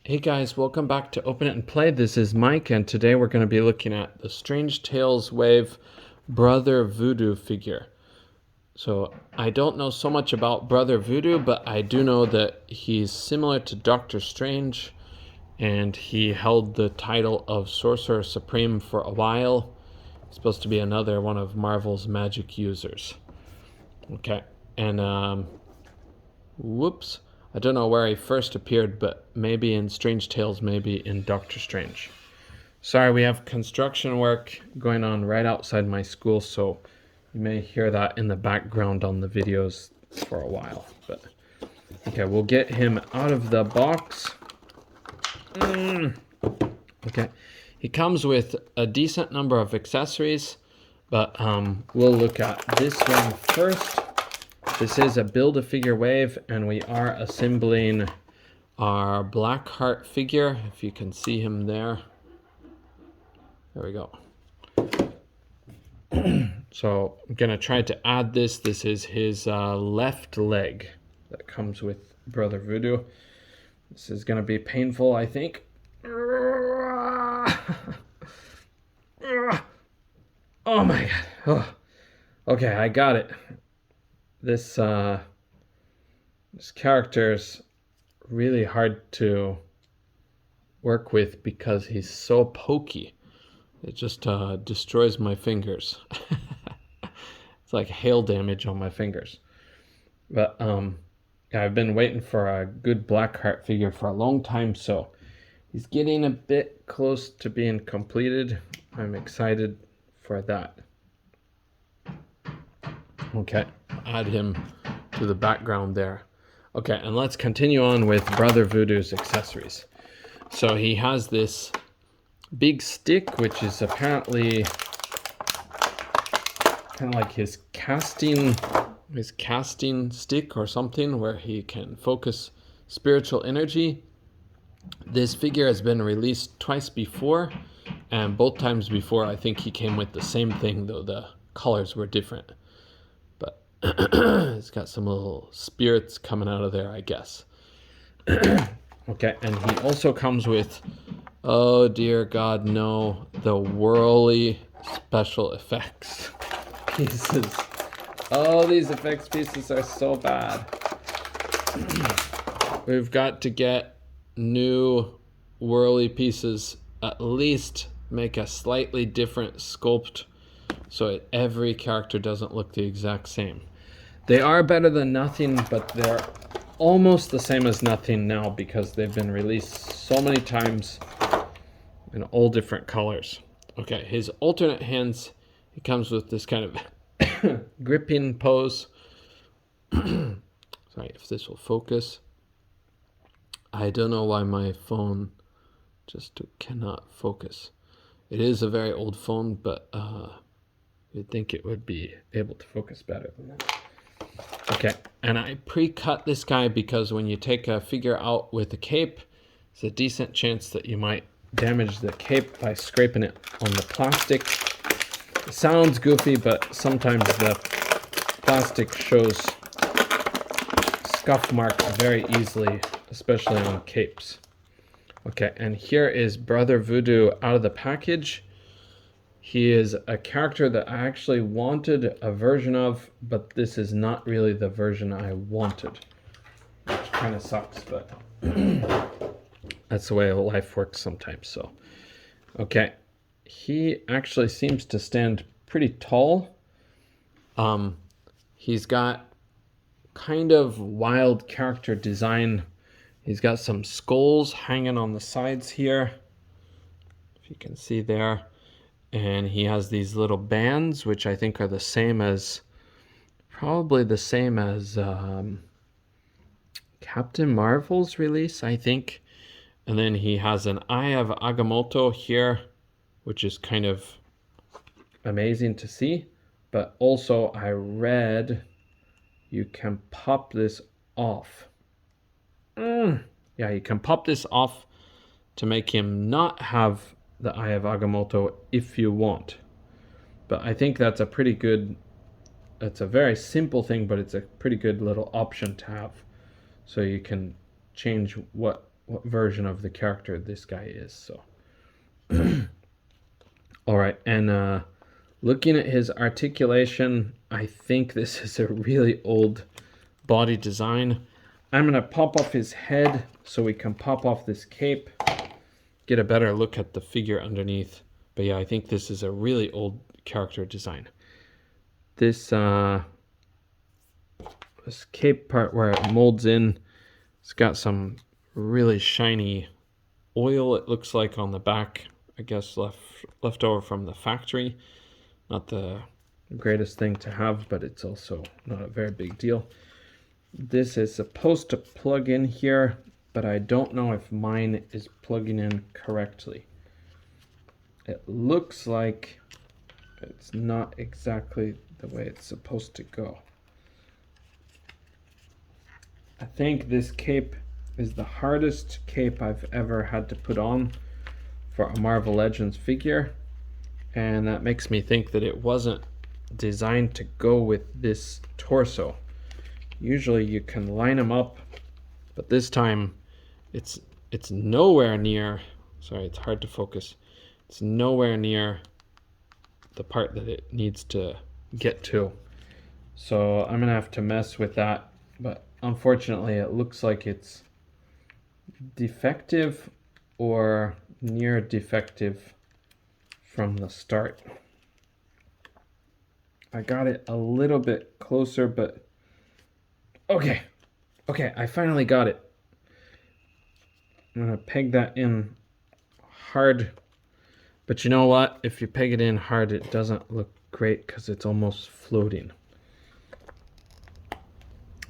Hey guys, welcome back to Open It and Play. This is Mike, and today we're going to be looking at the Strange Tales Wave Brother Voodoo figure. So I don't know so much about Brother Voodoo, but I do know that he's similar to Doctor Strange, and he held the title of Sorcerer Supreme for a while. He's supposed to be another one of Marvel's magic users. Okay, and whoops. I don't know where he first appeared, but maybe in Strange Tales, maybe in Doctor Strange. Sorry, we have construction work going on right outside my school, so you may hear that in the background on the videos for a while. But okay, we'll get him out of the box. Okay, he comes with a decent number of accessories, but we'll look at this one first. This is a Build-A-Figure wave, and we are assembling our Blackheart figure, if you can see him there. There we go. So I'm going to try to add this. This is his left leg that comes with Brother Voodoo. This is going to be painful, I think. Oh my god. Oh. Okay, I got it. This character's really hard to work with because he's so pokey. It just destroys my fingers. It's like hail damage on my fingers. But yeah, I've been waiting for a good Blackheart figure for a long time, so he's getting a bit close to being completed. I'm excited for that. Okay, add him to the background there. Okay, and let's continue on with Brother Voodoo's accessories. So he has this big stick, which is apparently kind of like his casting stick or something, where he can focus spiritual energy. This figure has been released twice before, and both times before I think he came with the same thing, though the colors were different. It's got some little spirits coming out of there, I guess. Okay, and he also comes with, oh dear God, no, the whirly special effects pieces. Oh, these effects pieces are so bad. We've got to get new whirly pieces, at least make a slightly different sculpt so every character doesn't look the exact same. They are better than nothing, but they're almost the same as nothing now because they've been released so many times in all different colors. Okay, his alternate hands, he comes with this kind of gripping pose. Sorry if this will focus. I don't know why my phone just cannot focus. It is a very old phone, but you'd think it would be able to focus better than that. Okay, and I pre-cut this guy because when you take a figure out with a cape, there's a decent chance that you might damage the cape by scraping it on the plastic. It sounds goofy, but sometimes the plastic shows scuff marks very easily, especially on capes. Okay, and here is Brother Voodoo out of the package. He is a character that I actually wanted a version of, but this is not really the version I wanted, which kind of sucks, but that's the way life works sometimes. So, okay, he actually seems to stand pretty tall. He's got kind of wild character design. He's got some skulls hanging on the sides here, if you can see there. And he has these little bands, which I think are the same as, probably the same as Captain Marvel's release, I think. And then he has an Eye of Agamotto here, which is kind of amazing to see. But also I read you can pop this off. Yeah, you can pop this off to make him not have the Eye of Agamotto if you want. But I think that's a pretty good, it's a very simple thing, but it's a pretty good little option to have. So you can change what what version of the character this guy is. So, all right, and looking at his articulation, I think this is a really old body design. I'm gonna pop off his head so we can pop off this cape, get a better look at the figure underneath. But yeah, I think this is a really old character design. This this cape part where it molds in, it's got some really shiny oil, it looks like, on the back. I guess left over from the factory. Not the greatest thing to have, but it's also not a very big deal. This is supposed to plug in here, but I don't know if mine is plugging in correctly. It looks like it's not exactly the way it's supposed to go. I think this cape is the hardest cape I've ever had to put on for a Marvel Legends figure, and that makes me think that it wasn't designed to go with this torso. Usually you can line them up, but this time it's nowhere near, sorry, it's hard to focus, it's nowhere near the part that it needs to get to. So I'm gonna have to mess with that, but unfortunately it looks like it's defective or near defective from the start. I got it a little bit closer, but okay, I finally got it. I'm gonna peg that in hard, but you know what? If you peg it in hard, it doesn't look great because it's almost floating.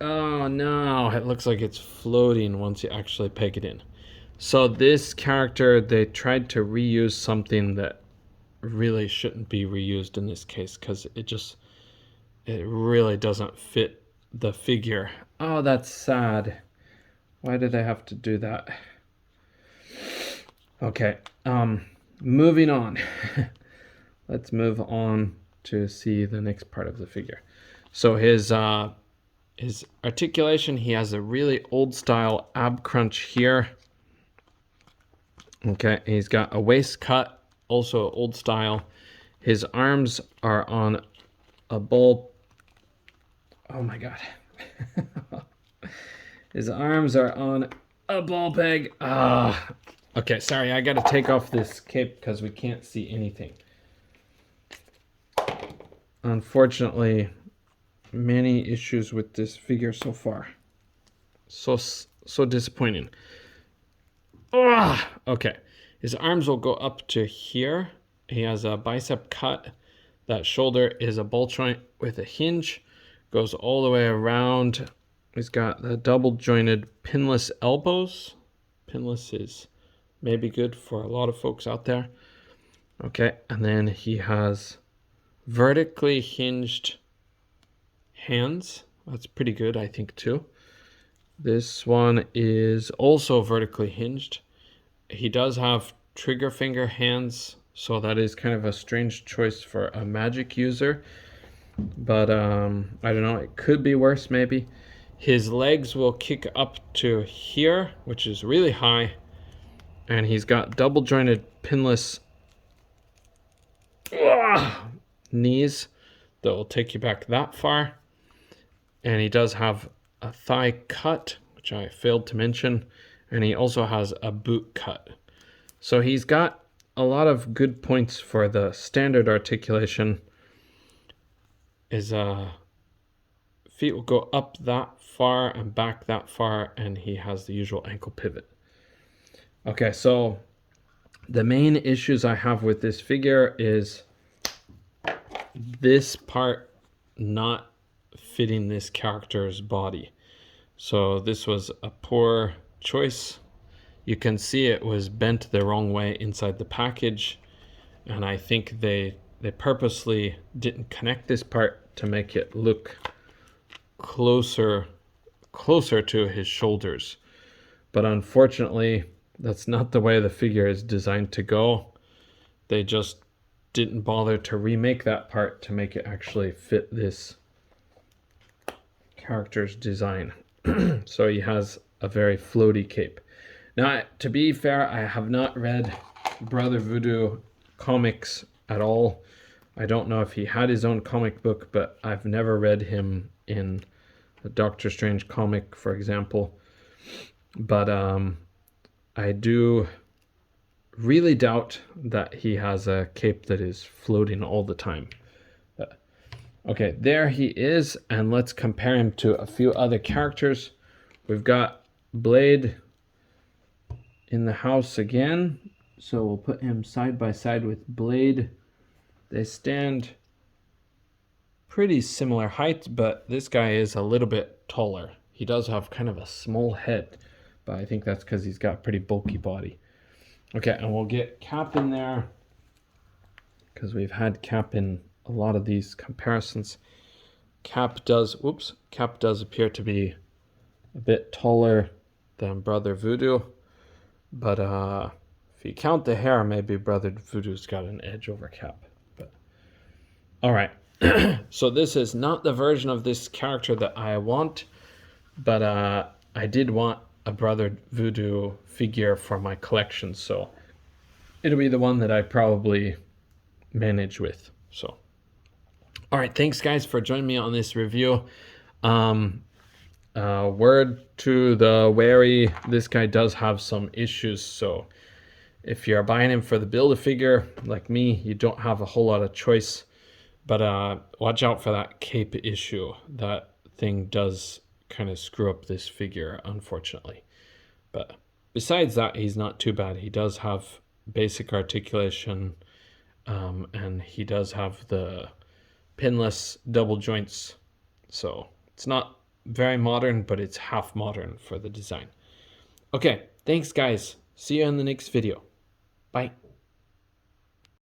Oh no, it looks like it's floating once you actually peg it in. So this character, they tried to reuse something that really shouldn't be reused in this case, because it really doesn't fit the figure. Oh, that's sad. Why did I have to do that? Okay, moving on. Let's move on to see the next part of the figure. So his articulation, he has a really old style ab crunch here. Okay, he's got a waist cut, also old style. His arms are on a ball. Oh my god. His arms are on a ball peg. Okay, sorry, I gotta take off this cape because we can't see anything. Unfortunately, many issues with this figure so far. So disappointing. Okay, his arms will go up to here. He has a bicep cut. That shoulder is a ball joint with a hinge. Goes all the way around. He's got the double jointed pinless elbows. Pinless is maybe good for a lot of folks out there. Okay, and then he has vertically hinged hands. That's pretty good, I think, too. This one is also vertically hinged. He does have trigger finger hands, so that is kind of a strange choice for a magic user. But I don't know, it could be worse maybe. His legs will kick up to here, which is really high. And he's got double jointed pinless knees that will take you back that far. And he does have a thigh cut, which I failed to mention. And he also has a boot cut. So he's got a lot of good points for the standard articulation. His feet will go up that far and back that far, and he has the usual ankle pivot. Okay, so the main issues I have with this figure is this part not fitting this character's body. So this was a poor choice. You can see it was bent the wrong way inside the package, and I think they purposely didn't connect this part to make it look closer to his shoulders. But unfortunately, that's not the way the figure is designed to go. They just didn't bother to remake that part to make it actually fit this character's design. So he has a very floaty cape. Now, to be fair, I have not read Brother Voodoo comics at all. I don't know if he had his own comic book, but I've never read him in a Doctor Strange comic, for example. But I do really doubt that he has a cape that is floating all the time. Okay, there he is, and let's compare him to a few other characters. We've got Blade in the house again, so we'll put him side by side with Blade. They stand pretty similar height, but this guy is a little bit taller. He does have kind of a small head, but I think that's because he's got a pretty bulky body. Okay, and we'll get Cap in there because we've had Cap in a lot of these comparisons. Cap does appear to be a bit taller than Brother Voodoo, but if you count the hair, maybe Brother Voodoo's got an edge over Cap. But all right, so this is not the version of this character that I want, but I did want a Brother Voodoo figure for my collection, so it'll be the one that I probably manage with. So, all right, thanks guys for joining me on this review. Word to the wary, this guy does have some issues, so if you're buying him for the Build-A-Figure like me, you don't have a whole lot of choice, but watch out for that cape issue. That thing does kind of screw up this figure, unfortunately. But besides that, he's not too bad. He does have basic articulation, and he does have the pinless double joints, so it's not very modern, but it's half modern for the design. Okay, thanks guys. See you in the next video. Bye.